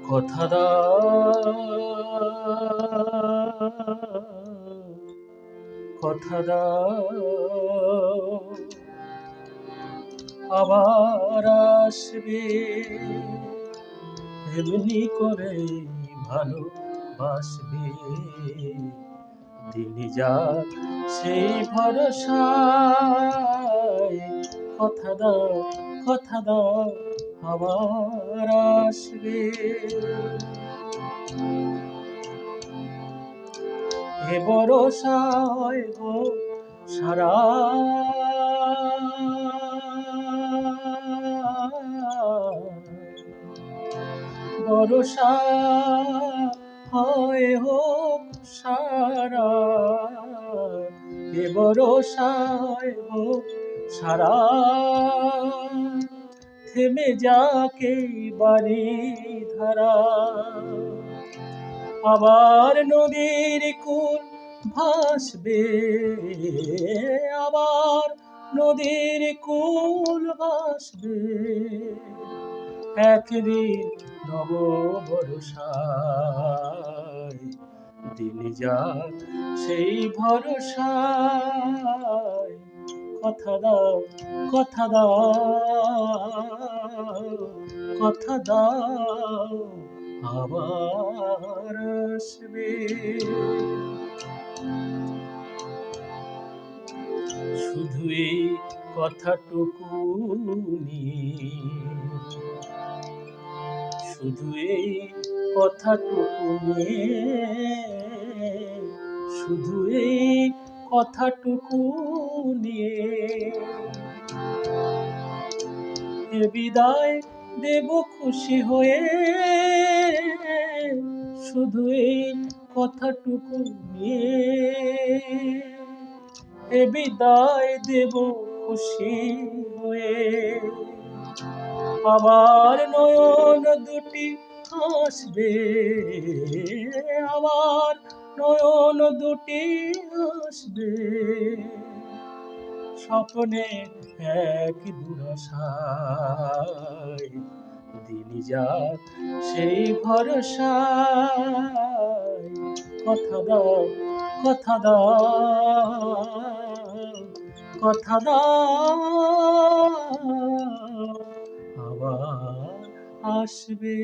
কথা দাও, কথা দাও, আবার আসবে এমনি করে ভালোবাসবে। দিন যাক সেই ভরসায়, কথা দাও, কথা দাও, আবার আসবে। এ ভরসায় হোক সারা, ভরসা হয় হোক সারা, এ ভরসায় হোক সারা। থেমে যাকে বাড়ি ধারা, আবার নদীর কুল ভাসবে, আবার নদীর কুল ভাসবে। একদিন নব ভরসায়, দিন যাক সেই ভরসায়। কথা দাও, কথা দাও, কথা দাও, আবার আসবে। শুধু এই কথাটুকু নিয়ে, শুধু এই কথাটুকু নিয়ে, শুধু এই কথাটুকু নিয়ে এ বিদায় দেব খুশি হয়ে। শুধু এই কথাটুকু নিয়ে এ বিদায় দেব খুশি হয়ে। আবার নয়ন দুটি হাসবে, আবার নয়ন দুটি হাসবে। স্বপ্নে এক দুরাশায়, দিন যাক সেই ভরসায়। কথা দাও, কথা দাও, কথা দাও, আবার আসবে।